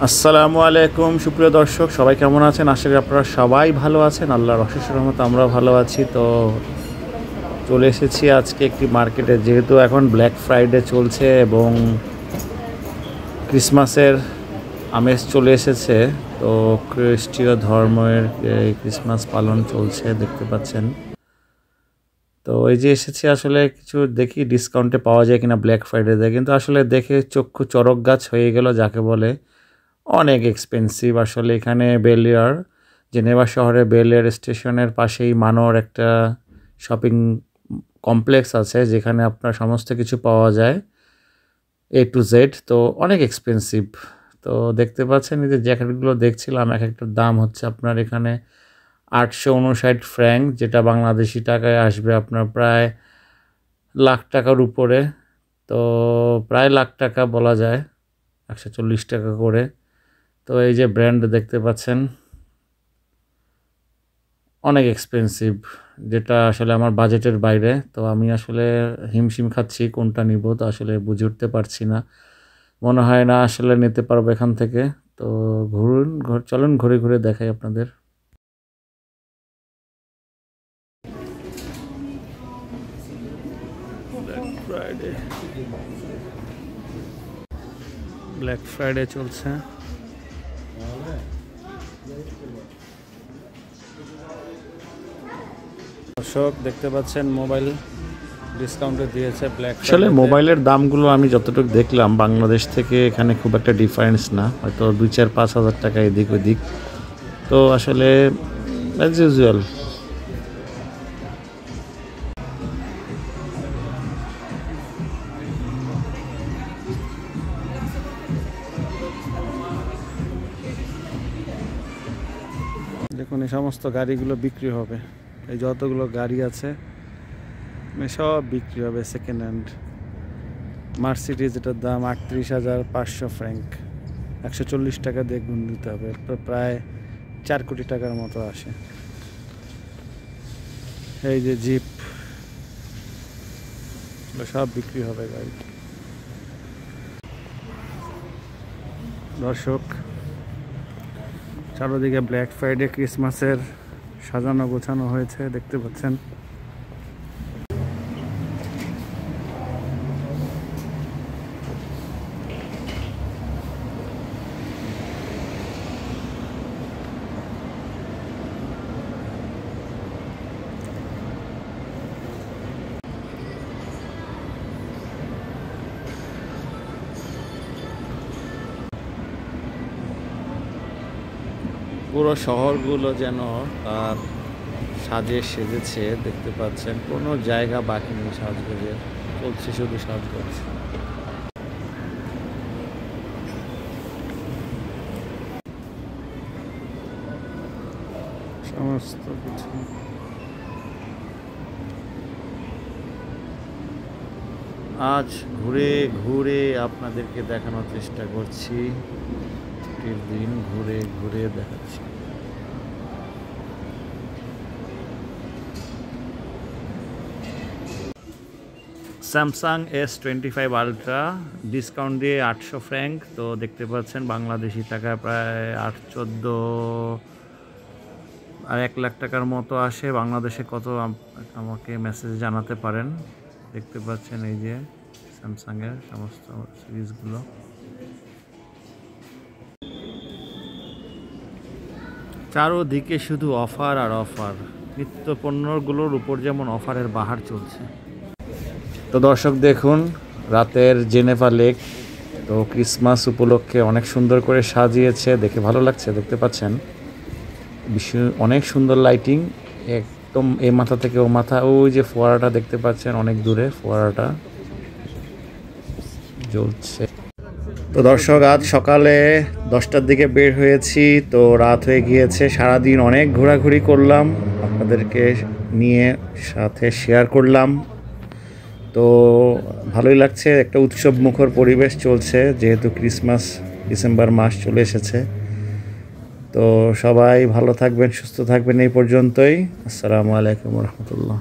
আসসালামু আলাইকুম সুপ্রিয় দর্শক, সবাই কেমন আছেন? আশা করি আপনারা সবাই ভালো আছেন। আল্লাহর অশেষ রহমতে আমরাও ভালো আছি। তো চলে এসেছি আজকে একটি মার্কেটে, যেহেতু এখন ব্ল্যাক ফ্রাইডে চলছে এবং ক্রিসমাসের আমেজ চলে এসেছে। তো খ্রিস্টীয় ধর্মের এই ক্রিসমাস পালন চলছে, দেখতে পাচ্ছেন। তো এই যে এসেছি, আসলে কিছু দেখি ডিসকাউন্টে পাওয়া যায় কিনা ব্ল্যাক ফ্রাইডেতে, কিন্তু আসলে দেখে চক্ষু চড়ক গাছ হয়ে গেল যাকে বলে। অনেক এক্সপেন্সিভ আসলে। এখানে বেলিয়ার, জেনেভা শহরে বেলিয়ার স্টেশনের পাশেই মানোর একটা শপিং কমপ্লেক্স আছে, যেখানে আপনার সমস্ত কিছু পাওয়া যায় A to Z। তো অনেক এক্সপেন্সিভ। তো দেখতে পাচ্ছেন এই যে জ্যাকেটগুলো দেখছিলাম, এক একটার দাম হচ্ছে আপনার এখানে 859 ফ্র্যাঙ্ক, যেটা বাংলাদেশি টাকায় আসবে আপনার প্রায় লাখ টাকার উপরে। তো প্রায় লাখ টাকা বলা যায়, 140 টাকা করে। তো এই যে ব্র্যান্ড দেখতে পাচ্ছেন, অনেক এক্সপেন্সিভ, যেটা আসলে আমার বাজেটের বাইরে। তো আমি আসলে হিমশিম খাচ্ছি কোনটা নিব, তো আসলে বুঝে উঠতে পারছি না। মনে হয় না আসলে নিতে পারবো এখান থেকে। তো চলুন ঘুরে ঘুরে দেখাই আপনাদের। ব্ল্যাক ফ্রাইডে চলছে। দর্শক দেখতে পাচ্ছেন মোবাইল ডিসকাউন্টে দিয়েছে ব্ল্যাক। আসলে মোবাইলের দামগুলো আমি যতটুকু দেখলাম, বাংলাদেশ থেকে এখানে খুব একটা ডিফারেন্স না, হয়তো 2-4-5 হাজার টাকা এদিক ওদিক। তো আসলে অ্যাজ ইউজুয়াল। দেখুন এই সমস্ত গাড়িগুলো বিক্রি হবে, এই যতগুলো গাড়ি আছে সব বিক্রি হবে সেকেন্ড হ্যান্ড। মার্সিডিজ, যেটার দাম 38,500 ফ্র্যাঙ্ক, 140 টাকা দিয়ে গুণ দিতে হবে, প্রায় 4 কোটি টাকার মতো আসে। এই যে জিপ, সব বিক্রি হবে গাড়ি। দর্শক চারদিকে ব্ল্যাক ফ্রাইডে ক্রিসমাসের সাজানো গোছানো হয়েছে, দেখতে পাচ্ছেন। পুরো শহরগুলো যেন তার সাজে সেজেছে, দেখতে পাচ্ছেন। কোনো জায়গা বাকি নেই সাজগোজে, চলছে শুধু সাজগোজ। সমস্ত কিছু আজ ঘুরে ঘুরে আপনাদেরকে দেখানোর চেষ্টা করছি। ছুটির দিন ঘুরে ঘুরে দেখাচ্ছি। স্যামসাং S25 আলট্রা ডিসকাউন্ট দিয়ে 800 ফ্র্যাঙ্ক। তো দেখতে পাচ্ছেন বাংলাদেশি টাকা প্রায় 8-14 আর 1 লাখ টাকার মতো আসে। বাংলাদেশে কত আমাকে মেসেজ জানাতে পারেন। দেখতে পাচ্ছেন এই যে স্যামসাংয়ের সমস্ত সিরিজগুলো। চারোদিকে শুধু অফার আর অফার, নিত্য পণ্যগুলোর উপর যেমন অফারের বাহার চলছে। তো দর্শক দেখুন রাতের জেনেভা লেক, তো ক্রিসমাস উপলক্ষে অনেক সুন্দর করে সাজিয়েছে, দেখে ভালো লাগছে। দেখতে পাচ্ছেন অনেক সুন্দর লাইটিং, একদম এই মাথা থেকে ও মাথা। ওই যে ফোয়ারাটা দেখতে পাচ্ছেন অনেক দূরে, ফোয়ারাটা জ্বলছে। তো দর্শক আজ সকালে 10টার দিকে বের হয়েছি, তো রাত হয়ে গিয়েছে। সারাদিন অনেক ঘোরাঘুরি করলাম, আপনাদেরকে নিয়ে সাথে শেয়ার করলাম। তো ভালোই লাগছে, একটা উৎসব মুখর পরিবেশ চলছে, যেহেতু ক্রিসমাস ডিসেম্বর মাস চলে এসেছে। তো সবাই ভালো থাকবেন, সুস্থ থাকবেন। এই পর্যন্তই। আসসালামু আলাইকুম রহমতুল্লাহ।